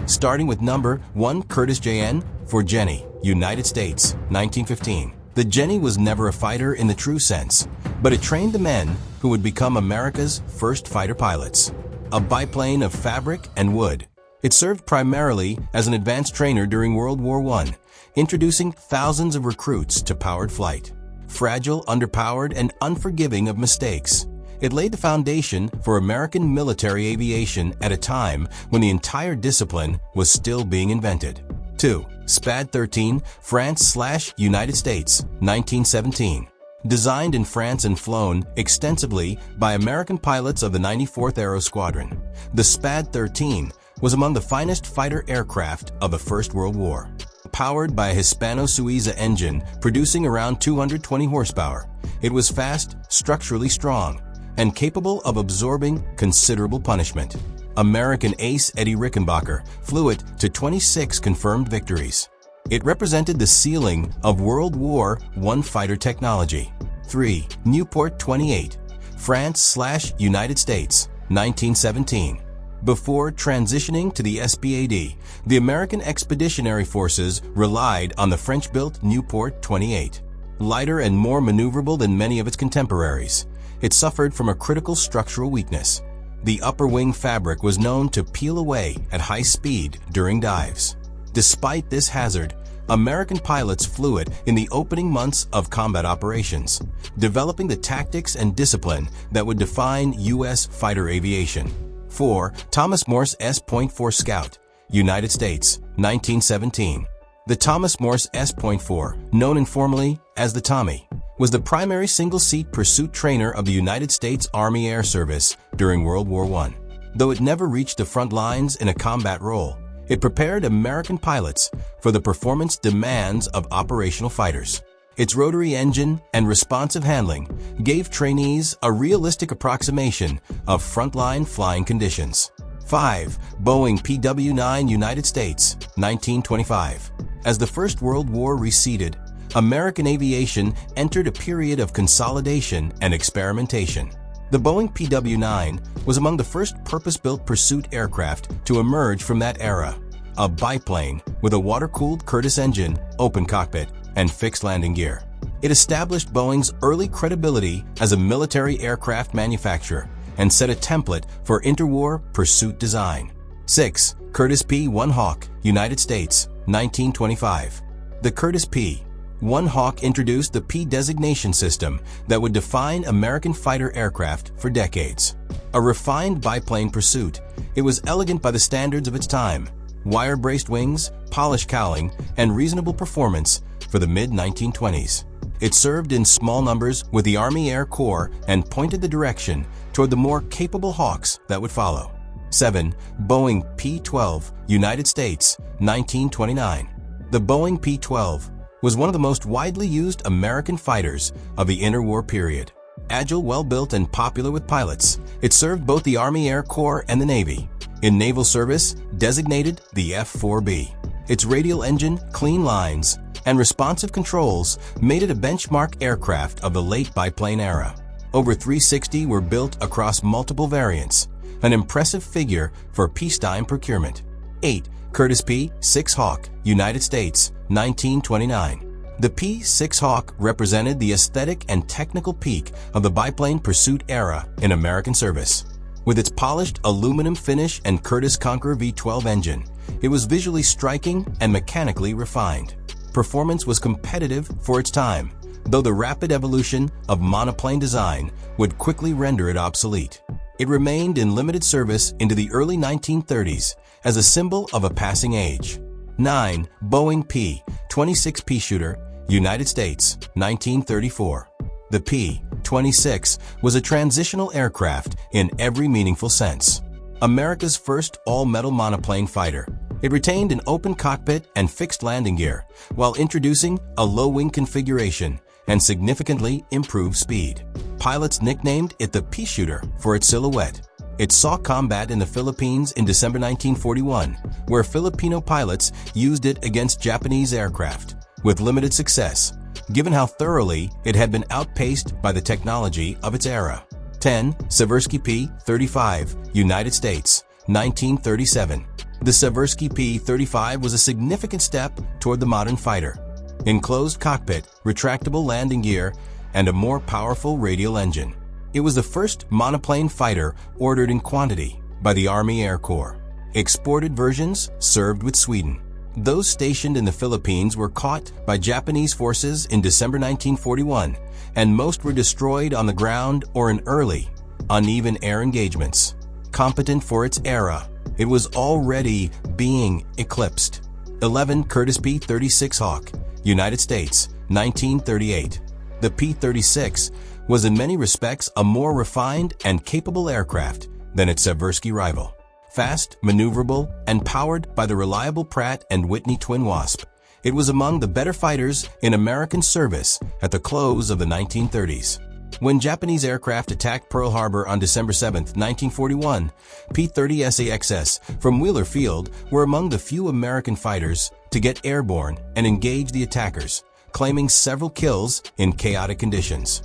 starting with number 1 Curtiss JN for Jenny, United States, 1915. The Jenny was never a fighter in the true sense, but it trained the men who would become America's first fighter pilots. A biplane of fabric and wood, it served primarily as an advanced trainer during World War I, introducing thousands of recruits to powered flight. Fragile, underpowered, and unforgiving of mistakes, it laid the foundation for American military aviation at a time when the entire discipline was still being invented. 2. SPAD-13, France/United States, 1917. Designed in France and flown extensively by American pilots of the 94th Aero Squadron, the SPAD-13 was among the finest fighter aircraft of the First World War. Powered by a Hispano-Suiza engine producing around 220 horsepower, it was fast, structurally strong, and capable of absorbing considerable punishment. American ace Eddie Rickenbacker flew it to 26 confirmed victories. It represented the ceiling of World War I fighter technology. 3. Nieuport 28, France/United States, 1917. Before transitioning to the SPAD, the American Expeditionary Forces relied on the French-built Nieuport 28. Lighter and more maneuverable than many of its contemporaries, it suffered from a critical structural weakness. The upper wing fabric was known to peel away at high speed during dives. Despite this hazard, American pilots flew it in the opening months of combat operations, developing the tactics and discipline that would define U.S. fighter aviation. 4. Thomas Morse S.4 Scout, United States, 1917. The Thomas Morse S.4, known informally as the Tommy, was the primary single-seat pursuit trainer of the United States Army Air Service during World War I. Though it never reached the front lines in a combat role, it prepared American pilots for the performance demands of operational fighters. Its rotary engine and responsive handling gave trainees a realistic approximation of frontline flying conditions. 5. Boeing PW-9 United States, 1925. As the First World War receded, American aviation entered a period of consolidation and experimentation. The Boeing PW-9 was among the first purpose-built pursuit aircraft to emerge from that era. A biplane with a water-cooled Curtiss engine, open cockpit, and fixed landing gear. It established Boeing's early credibility as a military aircraft manufacturer and set a template for interwar pursuit design. 6. Curtiss P-1 Hawk, United States, 1925. The Curtiss P-1 Hawk introduced the P designation system that would define American fighter aircraft for decades. A refined biplane pursuit, it was elegant by the standards of its time. Wire-braced wings, polished cowling, and reasonable performance for the mid-1920s. It served in small numbers with the Army Air Corps and pointed the direction toward the more capable Hawks that would follow. 7. Boeing P-12, United States, 1929. The Boeing P-12 was one of the most widely used American fighters of the interwar period. Agile, well-built, and popular with pilots, it served both the Army Air Corps and the Navy. In naval service, designated the F-4B. Its radial engine, clean lines, and responsive controls made it a benchmark aircraft of the late biplane era. Over 360 were built across multiple variants, an impressive figure for peacetime procurement. 8. Curtiss P-6 Hawk, United States, 1929. The P-6 Hawk represented the aesthetic and technical peak of the biplane pursuit era in American service. With its polished aluminum finish and Curtiss Conqueror V-12 engine, it was visually striking and mechanically refined. Performance was competitive for its time, though the rapid evolution of monoplane design would quickly render it obsolete. It remained in limited service into the early 1930s as a symbol of a passing age. 9. Boeing P-26 Peashooter, United States, 1934. The P-26 was a transitional aircraft in every meaningful sense. America's first all-metal monoplane fighter, it retained an open cockpit and fixed landing gear while introducing a low-wing configuration and significantly improved speed. Pilots nicknamed it the Peashooter for its silhouette. It saw combat in the Philippines in December 1941, where Filipino pilots used it against Japanese aircraft, with limited success, given how thoroughly it had been outpaced by the technology of its era. 10. Seversky P-35, United States, 1937. The Seversky P-35 was a significant step toward the modern fighter. Enclosed cockpit, retractable landing gear, and a more powerful radial engine. It was the first monoplane fighter ordered in quantity by the Army Air Corps. Exported versions served with Sweden. Those stationed in the Philippines were caught by Japanese forces in December 1941, and most were destroyed on the ground or in early, uneven air engagements. Competent for its era, it was already being eclipsed. 11 Curtiss P-36 Hawk, United States, 1938. The P-36 was in many respects a more refined and capable aircraft than its Seversky rival. Fast, maneuverable, and powered by the reliable Pratt & Whitney twin Wasp, it was among the better fighters in American service at the close of the 1930s. When Japanese aircraft attacked Pearl Harbor on December 7, 1941, P-30 SAXS from Wheeler Field were among the few American fighters to get airborne and engage the attackers, claiming several kills in chaotic conditions.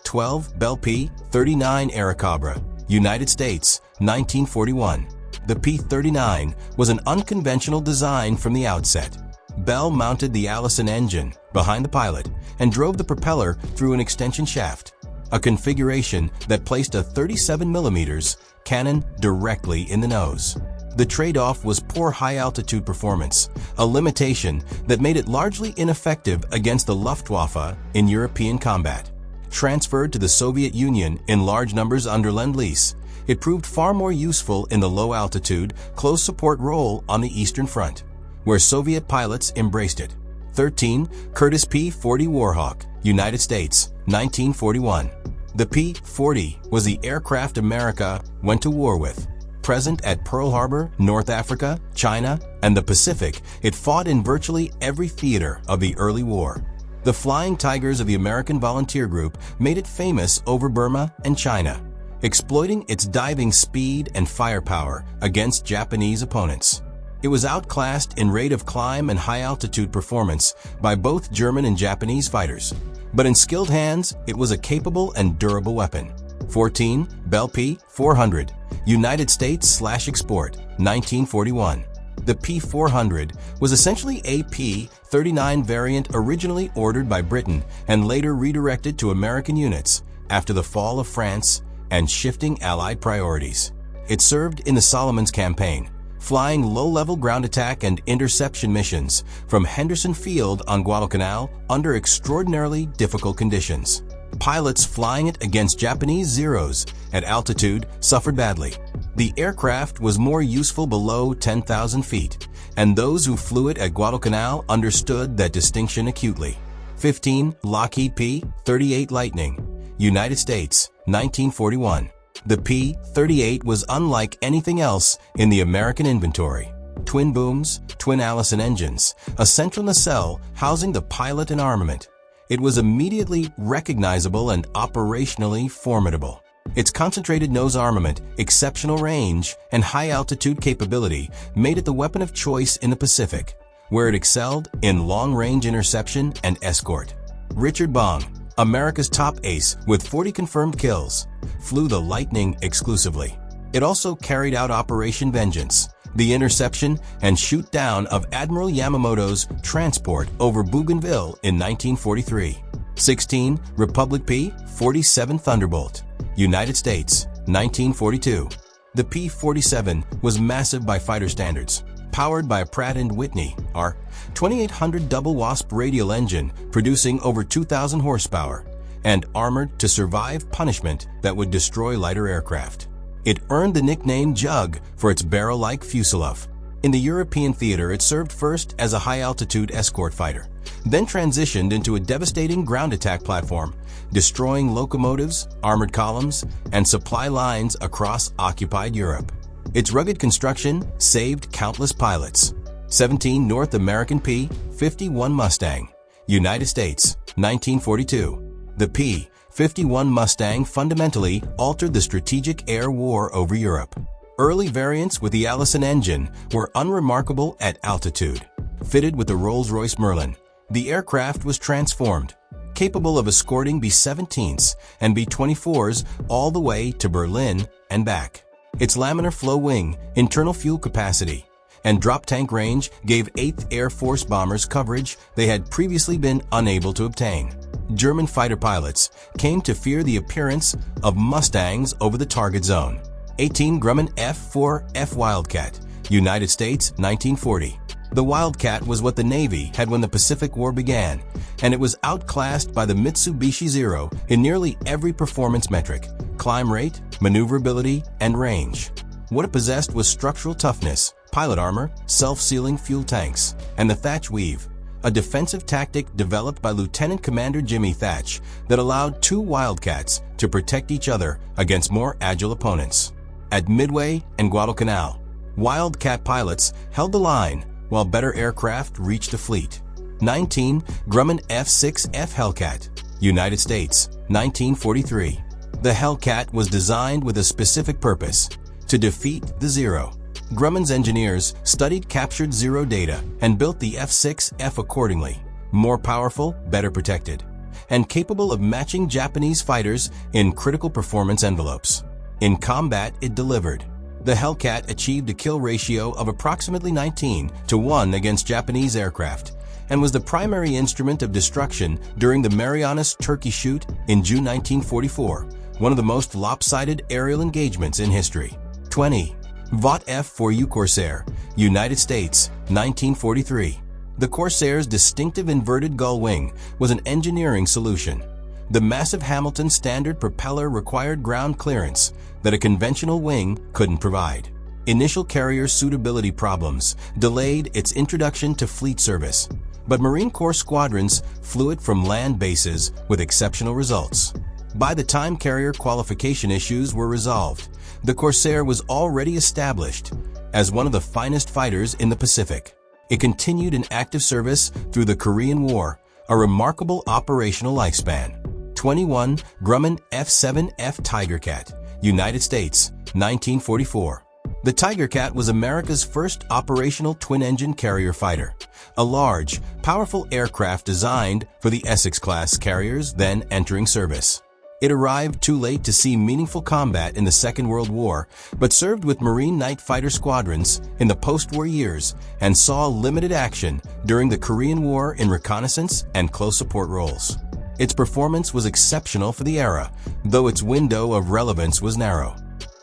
12 Bell P-39 Airacobra, United States, 1941. The P-39 was an unconventional design from the outset. Bell mounted the Allison engine behind the pilot and drove the propeller through an extension shaft, a configuration that placed a 37mm cannon directly in the nose. The trade-off was poor high-altitude performance, a limitation that made it largely ineffective against the Luftwaffe in European combat. Transferred to the Soviet Union in large numbers under Lend-Lease, it proved far more useful in the low-altitude, close support role on the Eastern Front, where Soviet pilots embraced it. 13 Curtiss P-40 Warhawk, United States, 1941. The P-40 was the aircraft America went to war with. Present at Pearl Harbor, North Africa, China, and the Pacific, it fought in virtually every theater of the early war. The Flying Tigers of the American Volunteer Group made it famous over Burma and China, exploiting its diving speed and firepower against Japanese opponents. It was outclassed in rate of climb and high-altitude performance by both German and Japanese fighters, but in skilled hands, it was a capable and durable weapon. 14 Bell P-400, United States/export, 1941. The P-400 was essentially a P-39 variant originally ordered by Britain and later redirected to American units after the fall of France and shifting Allied priorities. It served in the Solomons Campaign, flying low-level ground attack and interception missions from Henderson Field on Guadalcanal under extraordinarily difficult conditions. Pilots flying it against Japanese Zeros at altitude suffered badly. The aircraft was more useful below 10,000 feet, and those who flew it at Guadalcanal understood that distinction acutely. 15 Lockheed P-38 Lightning, United States, 1941. The P-38 was unlike anything else in the American inventory. Twin booms, twin Allison engines, a central nacelle housing the pilot and armament. It was immediately recognizable and operationally formidable. Its concentrated nose armament, exceptional range, and high-altitude capability made it the weapon of choice in the Pacific, where it excelled in long-range interception and escort. Richard Bong, America's top ace with 40 confirmed kills, flew the Lightning exclusively. It also carried out Operation Vengeance, the interception and shoot down of Admiral Yamamoto's transport over Bougainville in 1943. 16 Republic P-47 Thunderbolt, United States, 1942. The P-47 was massive by fighter standards, powered by a Pratt & Whitney R-2800 double Wasp radial engine producing over 2,000 horsepower, and armored to survive punishment that would destroy lighter aircraft. It earned the nickname Jug for its barrel-like fuselage. In the European theater, it served first as a high-altitude escort fighter, then transitioned into a devastating ground attack platform, destroying locomotives, armored columns, and supply lines across occupied Europe. Its rugged construction saved countless pilots. 17 North American P-51 Mustang, United States, 1942. The P-51 Mustang fundamentally altered the strategic air war over Europe. Early variants with the Allison engine were unremarkable at altitude. Fitted with the Rolls-Royce Merlin, the aircraft was transformed, capable of escorting B-17s and B-24s all the way to Berlin and back. Its laminar flow wing, internal fuel capacity, and drop tank range gave 8th Air Force bombers coverage they had previously been unable to obtain. German fighter pilots came to fear the appearance of Mustangs over the target zone. 18 Grumman F-4F Wildcat, United States, 1940. The Wildcat was what the Navy had when the Pacific War began, and it was outclassed by the Mitsubishi Zero in nearly every performance metric: climb rate, maneuverability, and range. What it possessed was structural toughness, pilot armor, self-sealing fuel tanks, and the Thatch Weave, a defensive tactic developed by Lieutenant Commander Jimmy Thatch that allowed two Wildcats to protect each other against more agile opponents. At Midway and Guadalcanal, Wildcat pilots held the line while better aircraft reached the fleet. 19 Grumman F-6F Hellcat, United States, 1943. The Hellcat was designed with a specific purpose: to defeat the Zero. Grumman's engineers studied captured Zero data and built the F-6F accordingly: more powerful, better protected, and capable of matching Japanese fighters in critical performance envelopes. In combat, it delivered. The Hellcat achieved a kill ratio of approximately 19-1 against Japanese aircraft and was the primary instrument of destruction during the Marianas Turkey Shoot in June 1944, one of the most lopsided aerial engagements in history. 20. Vought F-4U Corsair, United States, 1943. The Corsair's distinctive inverted gull wing was an engineering solution. The massive Hamilton standard propeller required ground clearance that a conventional wing couldn't provide. Initial carrier suitability problems delayed its introduction to fleet service, but Marine Corps squadrons flew it from land bases with exceptional results. By the time carrier qualification issues were resolved, the Corsair was already established as one of the finest fighters in the Pacific. It continued in active service through the Korean War, a remarkable operational lifespan. 21 Grumman F-7F Tigercat, United States, 1944. The Tigercat was America's first operational twin-engine carrier fighter, a large, powerful aircraft designed for the Essex-class carriers then entering service. It arrived too late to see meaningful combat in the Second World War, but served with Marine Night Fighter squadrons in the post-war years and saw limited action during the Korean War in reconnaissance and close support roles. Its performance was exceptional for the era, though its window of relevance was narrow.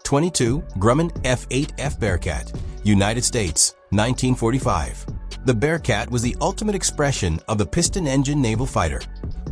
22 Grumman F-8F Bearcat, United States, 1945. The Bearcat was the ultimate expression of the piston-engine naval fighter,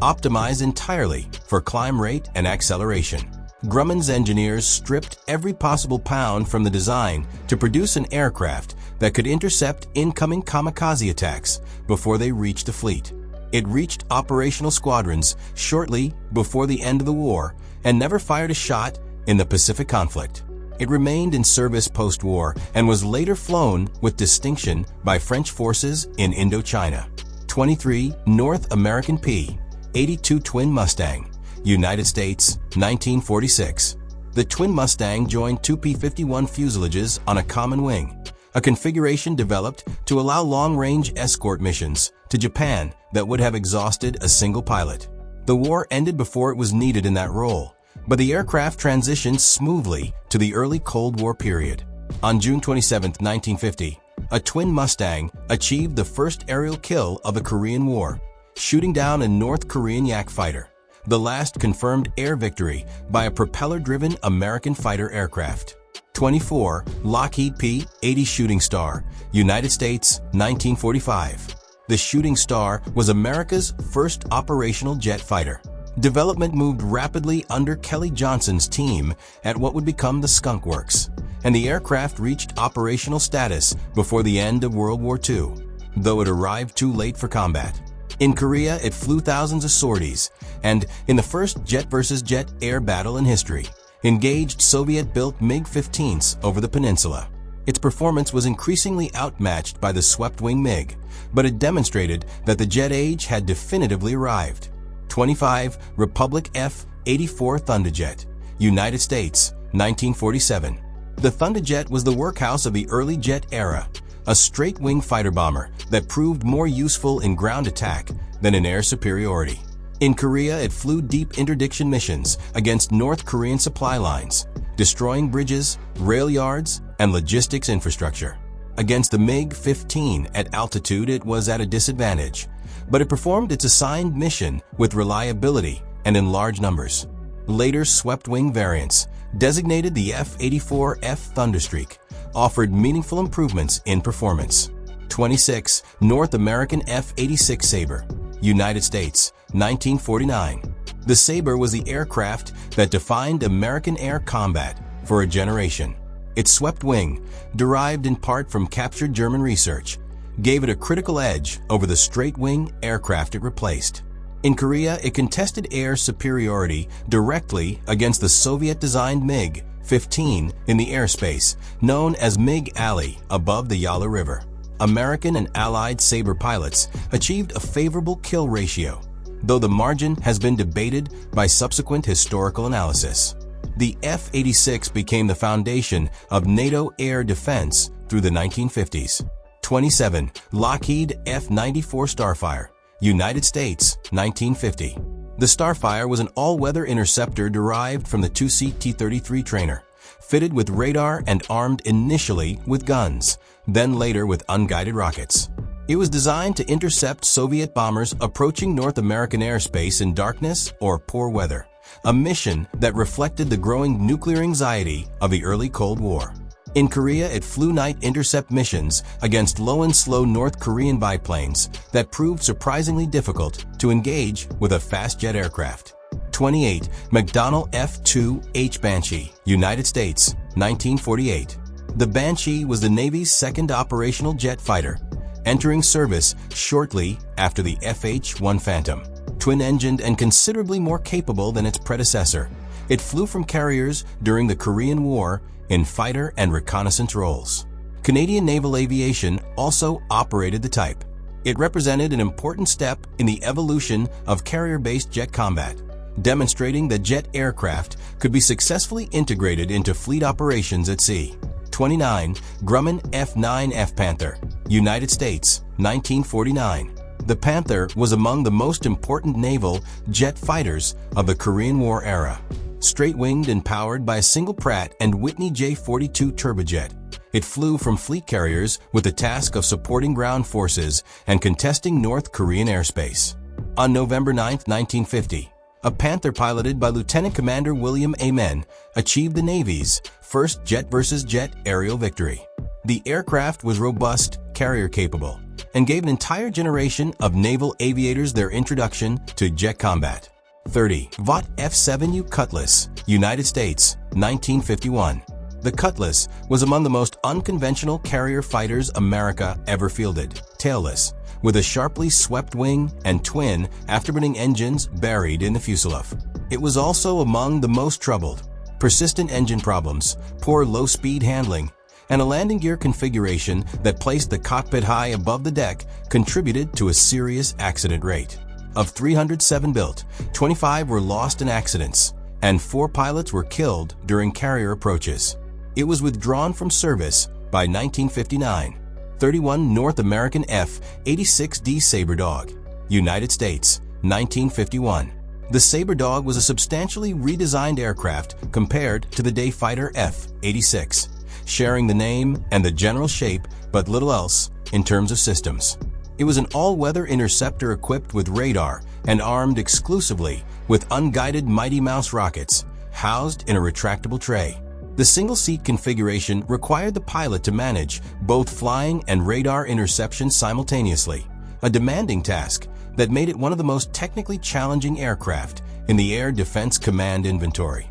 optimized entirely for climb rate and acceleration. Grumman's engineers stripped every possible pound from the design to produce an aircraft that could intercept incoming kamikaze attacks before they reached the fleet. It reached operational squadrons shortly before the end of the war and never fired a shot in the Pacific conflict. It remained in service post-war and was later flown with distinction by French forces in Indochina. 23 North American P-82 Twin Mustang, United States, 1946. The Twin Mustang joined two P-51 fuselages on a common wing, a configuration developed to allow long-range escort missions to Japan that would have exhausted a single pilot. The war ended before it was needed in that role, but the aircraft transitioned smoothly to the early Cold War period. On June 27, 1950, a Twin Mustang achieved the first aerial kill of the Korean War, shooting down a North Korean Yak fighter, the last confirmed air victory by a propeller-driven American fighter aircraft. 24 Lockheed P-80 Shooting Star, United States, 1945. The Shooting Star was America's first operational jet fighter. Development moved rapidly under Kelly Johnson's team at what would become the Skunk Works, and the aircraft reached operational status before the end of World War II, though it arrived too late for combat. In Korea, it flew thousands of sorties, and in the first jet-versus-jet air battle in history, engaged Soviet-built MiG-15s over the peninsula. Its performance was increasingly outmatched by the swept-wing MiG, but it demonstrated that the jet age had definitively arrived. 25 Republic F-84 Thunderjet, United States, 1947. The Thunderjet was the workhorse of the early jet era, a straight-wing fighter bomber that proved more useful in ground attack than in air superiority. In Korea, it flew deep interdiction missions against North Korean supply lines, destroying bridges, rail yards, and logistics infrastructure. Against the MiG-15 at altitude, it was at a disadvantage, but it performed its assigned mission with reliability and in large numbers. Later swept-wing variants, designated the F-84F Thunderstreak, offered meaningful improvements in performance. 26. North American F-86 Sabre, United States, 1949. The Sabre was the aircraft that defined American air combat for a generation. Its swept wing, derived in part from captured German research, gave it a critical edge over the straight-wing aircraft it replaced. In Korea, it contested air superiority directly against the Soviet-designed MiG-15 in the airspace, known as MiG Alley, above the Yalu River. American and Allied Sabre pilots achieved a favorable kill ratio, though the margin has been debated by subsequent historical analysis. The F-86 became the foundation of NATO air defense through the 1950s. 27. Lockheed F-94 Starfire, United States, 1950. The Starfire was an all-weather interceptor derived from the two-seat T-33 trainer, fitted with radar and armed initially with guns, then later with unguided rockets. It was designed to intercept Soviet bombers approaching North American airspace in darkness or poor weather, a mission that reflected the growing nuclear anxiety of the early Cold War. In Korea, it flew night intercept missions against low and slow North Korean biplanes that proved surprisingly difficult to engage with a fast jet aircraft. 28. McDonnell F-2H Banshee, United States, 1948. The Banshee was the Navy's second operational jet fighter, entering service shortly after the F-H-1 Phantom. Twin-engined and considerably more capable than its predecessor, it flew from carriers during the Korean War in fighter and reconnaissance roles. Canadian Naval Aviation also operated the type. It represented an important step in the evolution of carrier-based jet combat, demonstrating that jet aircraft could be successfully integrated into fleet operations at sea. 29. Grumman F-9F Panther, United States, 1949. The Panther was among the most important naval jet fighters of the Korean War era. Straight-winged and powered by a single Pratt & Whitney J-42 turbojet, it flew from fleet carriers with the task of supporting ground forces and contesting North Korean airspace. On November 9, 1950, a Panther piloted by Lieutenant Commander William A. Menn achieved the Navy's first jet-versus-jet aerial victory. The aircraft was robust, carrier-capable, and gave an entire generation of naval aviators their introduction to jet combat. 30. Vought F-7U Cutlass, United States, 1951. The Cutlass was among the most unconventional carrier fighters America ever fielded, tailless, with a sharply swept wing and twin afterburning engines buried in the fuselage. It was also among the most troubled. Persistent engine problems, poor low-speed handling, and a landing gear configuration that placed the cockpit high above the deck contributed to a serious accident rate. Of 307 built, 25 were lost in accidents, and 4 pilots were killed during carrier approaches. It was withdrawn from service by 1959. 31. North American F-86D Sabre Dog, United States, 1951. The Sabre Dog was a substantially redesigned aircraft compared to the day fighter F-86, sharing the name and the general shape but little else in terms of systems. It was an all-weather interceptor equipped with radar and armed exclusively with unguided Mighty Mouse rockets, housed in a retractable tray. The single-seat configuration required the pilot to manage both flying and radar interception simultaneously, a demanding task that made it one of the most technically challenging aircraft in the Air Defense Command inventory.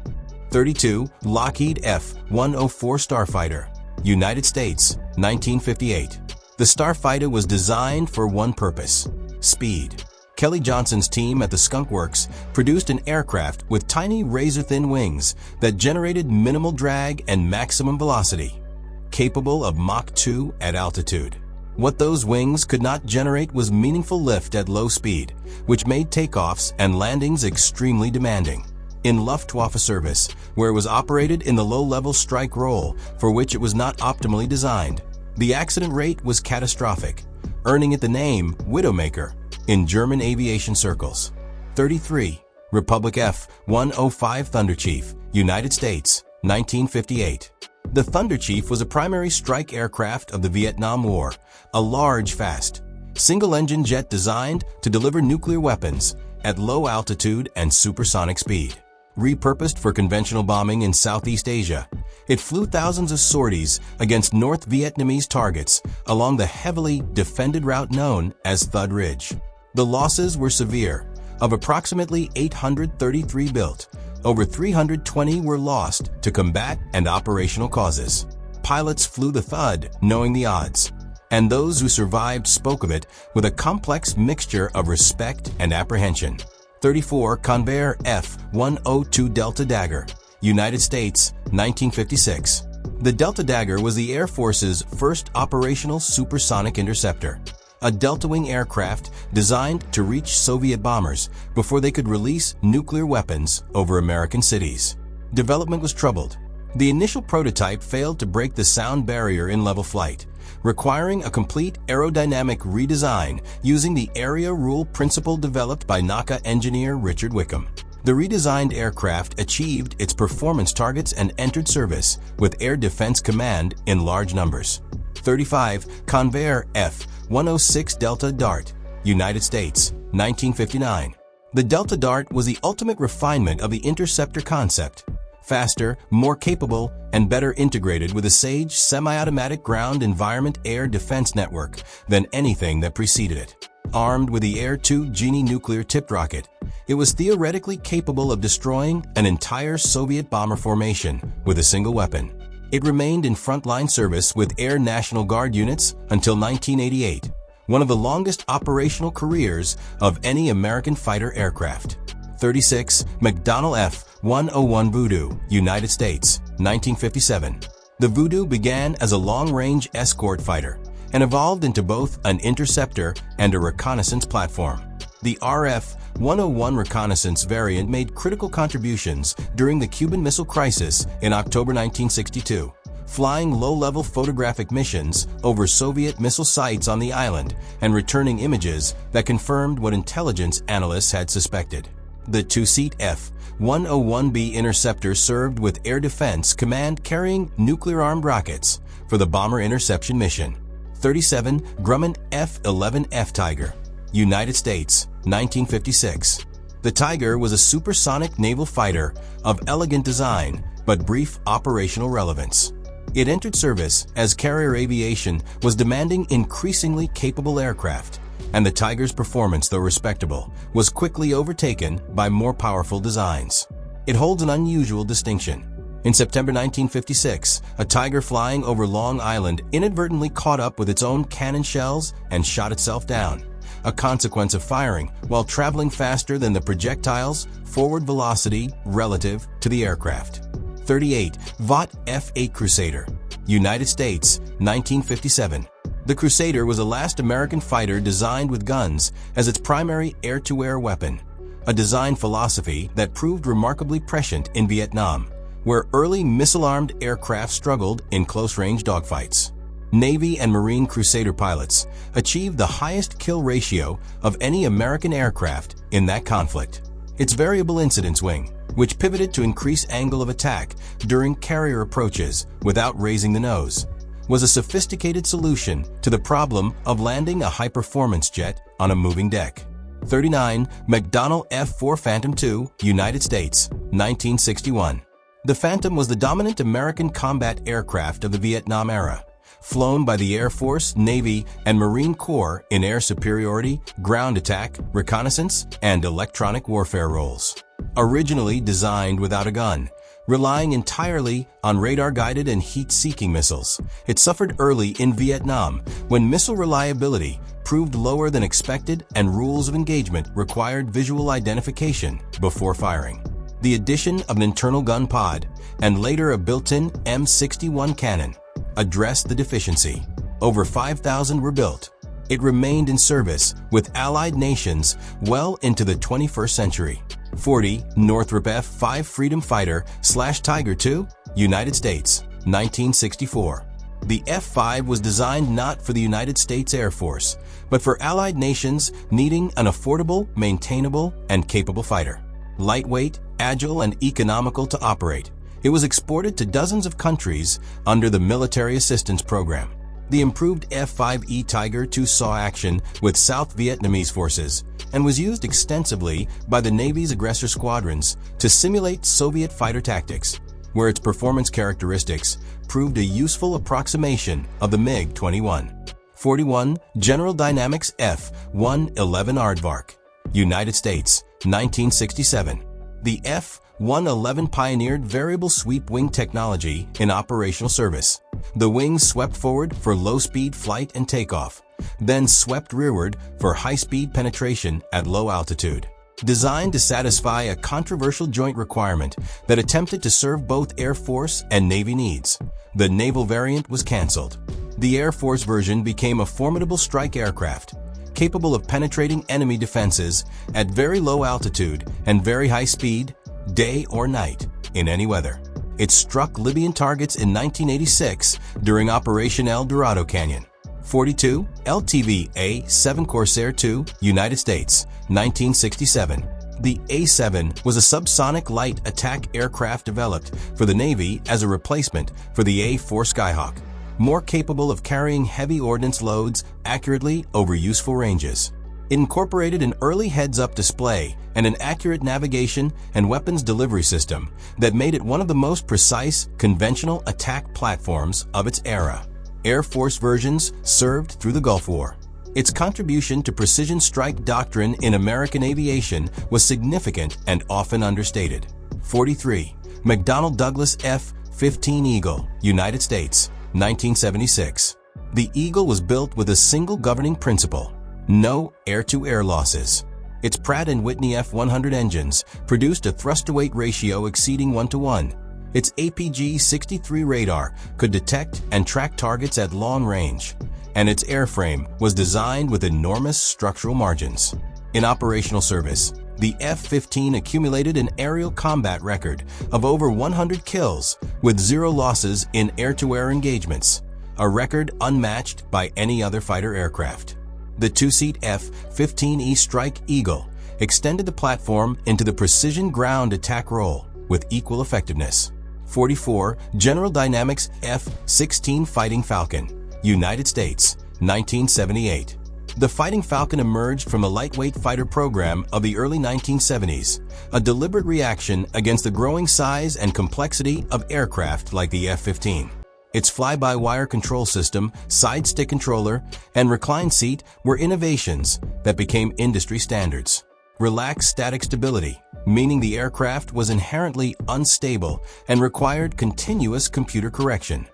32. Lockheed F-104 Starfighter, United States, 1958. The Starfighter was designed for one purpose: speed. Kelly Johnson's team at the Skunk Works produced an aircraft with tiny razor-thin wings that generated minimal drag and maximum velocity, capable of Mach 2 at altitude. What those wings could not generate was meaningful lift at low speed, which made takeoffs and landings extremely demanding. In Luftwaffe service, where it was operated in the low-level strike role for which it was not optimally designed, the accident rate was catastrophic, earning it the name Widowmaker in German aviation circles. 33. Republic F-105 Thunderchief, United States, 1958. The Thunder Chief was a primary strike aircraft of the Vietnam War, a large, fast, single-engine jet designed to deliver nuclear weapons at low altitude and supersonic speed. Repurposed for conventional bombing in Southeast Asia, it flew thousands of sorties against North Vietnamese targets along the heavily defended route known as Thud Ridge. The losses were severe. Of approximately 833 built, over 320 were lost to combat and operational causes. Pilots flew the Thud knowing the odds, and those who survived spoke of it with a complex mixture of respect and apprehension. 34 Convair F-102 Delta Dagger, United States, 1956. The Delta Dagger was the Air Force's first operational supersonic interceptor, a delta-wing aircraft designed to reach Soviet bombers before they could release nuclear weapons over American cities. Development was troubled. The initial prototype failed to break the sound barrier in level flight, requiring a complete aerodynamic redesign using the area rule principle developed by NACA engineer Richard Wickham. The redesigned aircraft achieved its performance targets and entered service with Air Defense Command in large numbers. 35 Convair F-106 Delta Dart, United States, 1959. The Delta Dart was the ultimate refinement of the interceptor concept. Faster, more capable, and better integrated with a Sage semi-automatic ground environment air defense network than anything that preceded it. Armed with the Air 2 Genie nuclear tipped rocket, it was theoretically capable of destroying an entire Soviet bomber formation with a single weapon. It remained in frontline service with Air National Guard units until 1988, one of the longest operational careers of any American fighter aircraft. 36 McDonnell F-101 Voodoo, United States, 1957. The Voodoo began as a long-range escort fighter and evolved into both an interceptor and a reconnaissance platform. The RF-101 reconnaissance variant made critical contributions during the Cuban Missile Crisis in October 1962, flying low-level photographic missions over Soviet missile sites on the island and returning images that confirmed what intelligence analysts had suspected. The two-seat F-101B interceptor served with Air Defense Command carrying nuclear-armed rockets for the bomber interception mission. 37 Grumman F-11F Tiger, United States, 1956. The Tiger was a supersonic naval fighter of elegant design but brief operational relevance. It entered service as carrier aviation was demanding increasingly capable aircraft, and the Tiger's performance, though respectable, was quickly overtaken by more powerful designs. It holds an unusual distinction. In September 1956, a Tiger flying over Long Island inadvertently caught up with its own cannon shells and shot itself down, a consequence of firing while traveling faster than the projectile's forward velocity relative to the aircraft. 38 Vought F-8 Crusader, United States, 1957. The Crusader was the last American fighter designed with guns as its primary air-to-air weapon, a design philosophy that proved remarkably prescient in Vietnam, where early missile-armed aircraft struggled in close-range dogfights. Navy and Marine Crusader pilots achieved the highest kill ratio of any American aircraft in that conflict. Its variable incidence wing, which pivoted to increase angle of attack during carrier approaches without raising the nose, was a sophisticated solution to the problem of landing a high-performance jet on a moving deck. 39 McDonnell F-4 Phantom II, United States, 1961. The Phantom was the dominant American combat aircraft of the Vietnam era, flown by the Air Force, Navy, and Marine Corps in air superiority, ground attack, reconnaissance, and electronic warfare roles. Originally designed without a gun, relying entirely on radar-guided and heat-seeking missiles, it suffered early in Vietnam when missile reliability proved lower than expected and rules of engagement required visual identification before firing. The addition of an internal gun pod and later a built-in M61 cannon addressed the deficiency. Over 5,000 were built. It remained in service with Allied nations well into the 21st century. 40 Northrop F-5 Freedom Fighter / Tiger II, United States, 1964. The F-5 was designed not for the United States Air Force, but for Allied nations needing an affordable, maintainable, and capable fighter. Lightweight, agile, and economical to operate, It was exported to dozens of countries under the Military Assistance Program. The improved F-5E Tiger II saw action with South Vietnamese forces and was used extensively by the Navy's aggressor squadrons to simulate Soviet fighter tactics, where its performance characteristics proved a useful approximation of the MiG-21. 41. General Dynamics F-111 Aardvark, United States, 1967. The F-111 pioneered variable sweep wing technology in operational service. The wings swept forward for low-speed flight and takeoff, then swept rearward for high-speed penetration at low altitude. Designed to satisfy a controversial joint requirement that attempted to serve both Air Force and Navy needs, the naval variant was canceled. The Air Force version became a formidable strike aircraft, capable of penetrating enemy defenses at very low altitude and very high speed, day or night, in any weather. It struck Libyan targets in 1986 during Operation El Dorado Canyon. 42. LTV A-7 Corsair II, United States, 1967. The A-7 was a subsonic light attack aircraft developed for the Navy as a replacement for the A-4 Skyhawk, more capable of carrying heavy ordnance loads accurately over useful ranges. It incorporated an early heads-up display and an accurate navigation and weapons delivery system that made it one of the most precise conventional attack platforms of its era. Air Force versions served through the Gulf War. Its contribution to precision strike doctrine in American aviation was significant and often understated. 43. McDonnell Douglas F-15 Eagle, United States, 1976. The Eagle was built with a single governing principle: no air-to-air losses. Its Pratt & Whitney F-100 engines produced a thrust-to-weight ratio exceeding 1:1. Its APG-63 radar could detect and track targets at long range, and its airframe was designed with enormous structural margins. In operational service, the F-15 accumulated an aerial combat record of over 100 kills with 0 losses in air-to-air engagements, a record unmatched by any other fighter aircraft. The two-seat F-15E Strike Eagle extended the platform into the precision ground attack role with equal effectiveness. 44. General Dynamics F-16 Fighting Falcon, United States, 1978. The Fighting Falcon emerged from a lightweight fighter program of the early 1970s, a deliberate reaction against the growing size and complexity of aircraft like the F-15. Its fly-by-wire control system, side-stick controller, and recline seat were innovations that became industry standards. Relaxed static stability, meaning the aircraft was inherently unstable and required continuous computer correction,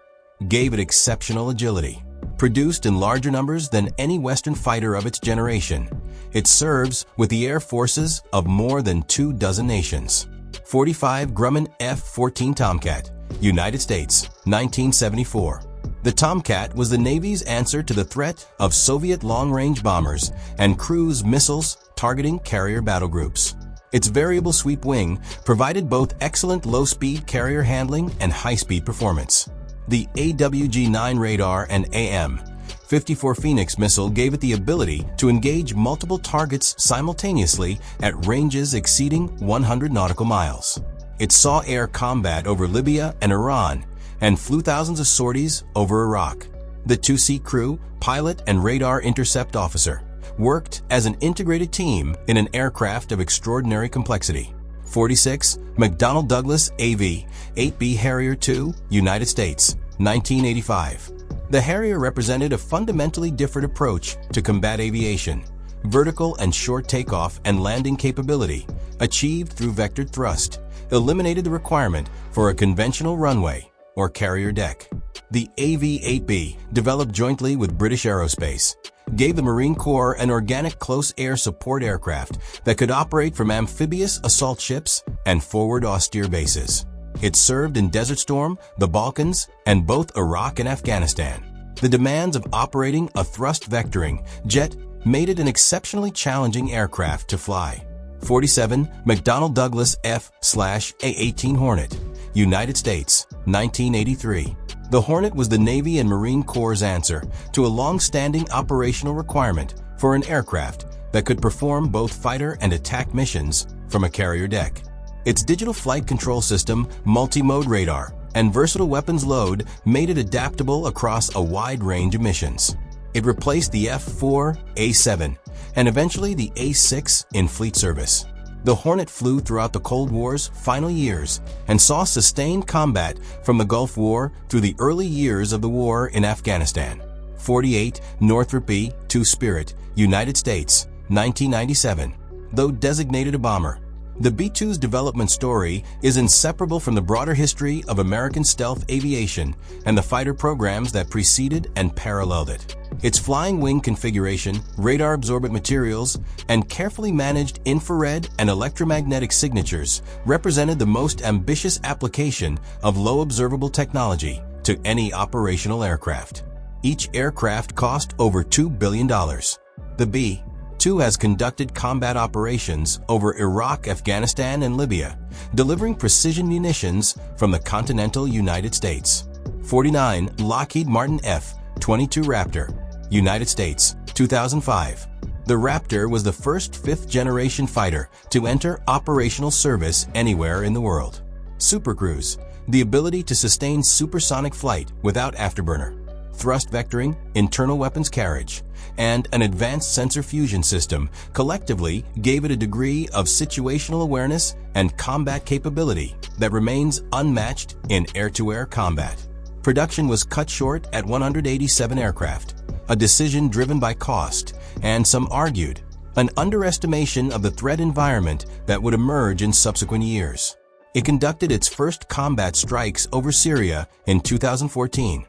gave it exceptional agility. Produced in larger numbers than any Western fighter of its generation, it serves with the air forces of more than 24 nations. 45. Grumman F-14 Tomcat, United States, 1974. The Tomcat was the Navy's answer to the threat of Soviet long-range bombers and cruise missiles targeting carrier battle groups. Its variable sweep wing provided both excellent low-speed carrier handling and high-speed performance. The AWG-9 radar and AIM-54 Phoenix missile gave it the ability to engage multiple targets simultaneously at ranges exceeding 100 nautical miles. It saw air combat over Libya and Iran and flew thousands of sorties over Iraq. The two-seat crew, pilot, and radar intercept officer worked as an integrated team in an aircraft of extraordinary complexity. 46. McDonnell Douglas AV-8B Harrier II, United States, 1985. The Harrier represented a fundamentally different approach to combat aviation. Vertical and short takeoff and landing capability, achieved through vectored thrust, eliminated the requirement for a conventional runway or carrier deck. The AV-8B, developed jointly with British Aerospace, gave the Marine Corps an organic close air support aircraft that could operate from amphibious assault ships and forward austere bases. It served in Desert Storm, the Balkans, and both Iraq and Afghanistan. The demands of operating a thrust vectoring jet made it an exceptionally challenging aircraft to fly. 47. McDonnell Douglas F/A-18 Hornet, United States, 1983. The Hornet was the Navy and Marine Corps' answer to a long-standing operational requirement for an aircraft that could perform both fighter and attack missions from a carrier deck. Its digital flight control system, multi-mode radar, and versatile weapons load made it adaptable across a wide range of missions. It replaced the F-4, A-7, and eventually the A-6 in fleet service. The Hornet flew throughout the Cold War's final years and saw sustained combat from the Gulf War through the early years of the war in Afghanistan. 48 Northrop B-2 Spirit, United States, 1997. Though designated a bomber, the B-2's development story is inseparable from the broader history of American stealth aviation and the fighter programs that preceded and paralleled it. Its flying wing configuration, radar-absorbent materials, and carefully managed infrared and electromagnetic signatures represented the most ambitious application of low-observable technology to any operational aircraft. Each aircraft cost over $2 billion. The B-2 has conducted combat operations over Iraq, Afghanistan, and Libya, delivering precision munitions from the continental United States. 49 Lockheed Martin F-22 Raptor, United States, 2005. The Raptor was the first fifth-generation fighter to enter operational service anywhere in the world. Supercruise, the ability to sustain supersonic flight without afterburner, thrust vectoring, internal weapons carriage, and an advanced sensor fusion system collectively gave it a degree of situational awareness and combat capability that remains unmatched in air-to-air combat. Production was cut short at 187 aircraft, a decision driven by cost and, some argued, an underestimation of the threat environment that would emerge in subsequent years. It conducted its first combat strikes over Syria in 2014.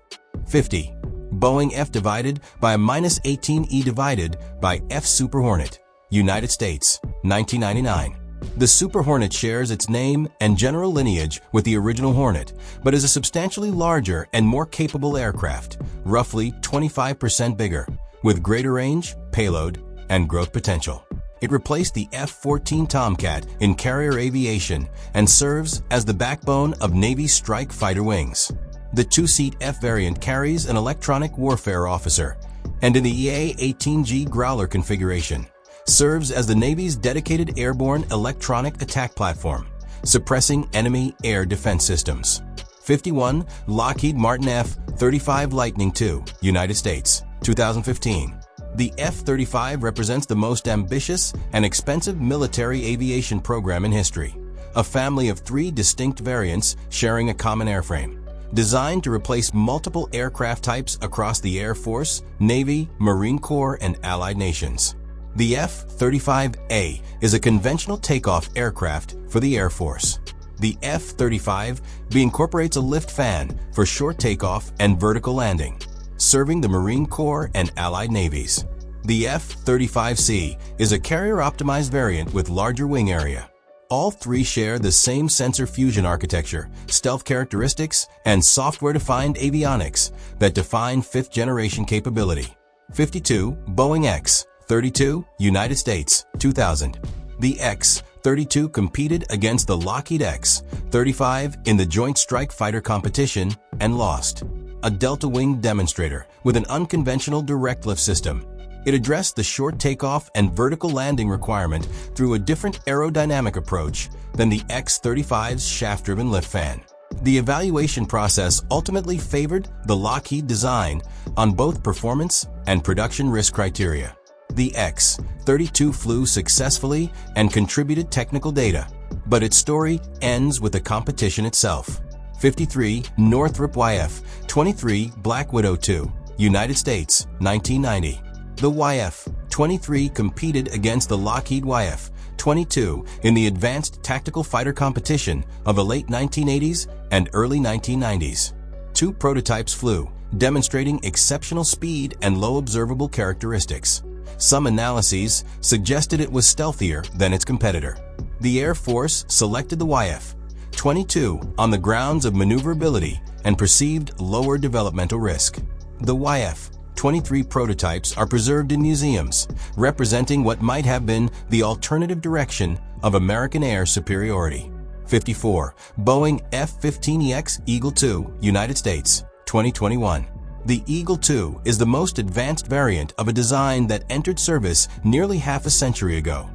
50. Boeing F divided by a -18E divided by F Super Hornet, United States, 1999. The Super Hornet shares its name and general lineage with the original Hornet, but is a substantially larger and more capable aircraft, roughly 25% bigger, with greater range, payload, and growth potential. It replaced the F-14 Tomcat in carrier aviation and serves as the backbone of Navy's strike fighter wings. The two-seat F variant carries an electronic warfare officer, and in the EA-18G Growler configuration, serves as the Navy's dedicated airborne electronic attack platform, suppressing enemy air defense systems. 51 Lockheed Martin F-35 Lightning II, United States, 2015. The F-35 represents the most ambitious and expensive military aviation program in history, a family of 3 distinct variants sharing a common airframe, designed to replace multiple aircraft types across the Air Force, Navy, Marine Corps, and allied nations. The F-35A is a conventional takeoff aircraft for the Air Force. The F-35B incorporates a lift fan for short takeoff and vertical landing, serving the Marine Corps and allied navies. The F-35C is a carrier-optimized variant with larger wing area. All 3 share the same sensor fusion architecture, stealth characteristics, and software-defined avionics that define 5th-generation capability. 52 Boeing X-32, United States, 2000. The X-32 competed against the Lockheed X-35 in the Joint Strike Fighter competition and lost. A delta-wing demonstrator with an unconventional direct lift system, it addressed the short takeoff and vertical landing requirement through a different aerodynamic approach than the X-35's shaft-driven lift fan. The evaluation process ultimately favored the Lockheed design on both performance and production risk criteria. The X-32 flew successfully and contributed technical data, but its story ends with the competition itself. 53 Northrop YF-23 Black Widow II, United States, 1990. The YF-23 competed against the Lockheed YF-22 in the Advanced Tactical Fighter competition of the late 1980s and early 1990s. 2 prototypes flew, demonstrating exceptional speed and low observable characteristics. Some analyses suggested it was stealthier than its competitor. The Air Force selected the YF-22 on the grounds of maneuverability and perceived lower developmental risk. The YF-23 prototypes are preserved in museums, representing what might have been the alternative direction of American air superiority. 54 Boeing F-15EX Eagle II, United States, 2021. The Eagle II is the most advanced variant of a design that entered service nearly half a century ago.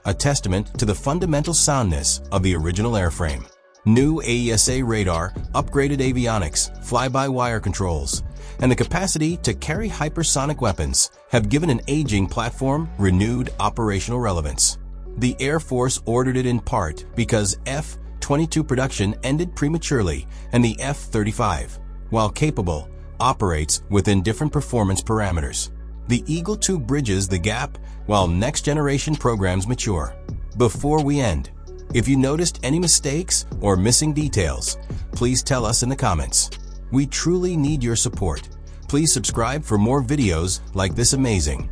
a testament to the fundamental soundness of the original airframe. New AESA radar, upgraded avionics, fly-by-wire controls, and the capacity to carry hypersonic weapons have given an aging platform renewed operational relevance. The Air Force ordered it in part because F-22 production ended prematurely and the F-35, while capable, operates within different performance parameters. The Eagle II bridges the gap while next-generation programs mature. Before we end, if you noticed any mistakes or missing details, please tell us in the comments. We truly need your support. Please subscribe for more videos like this amazing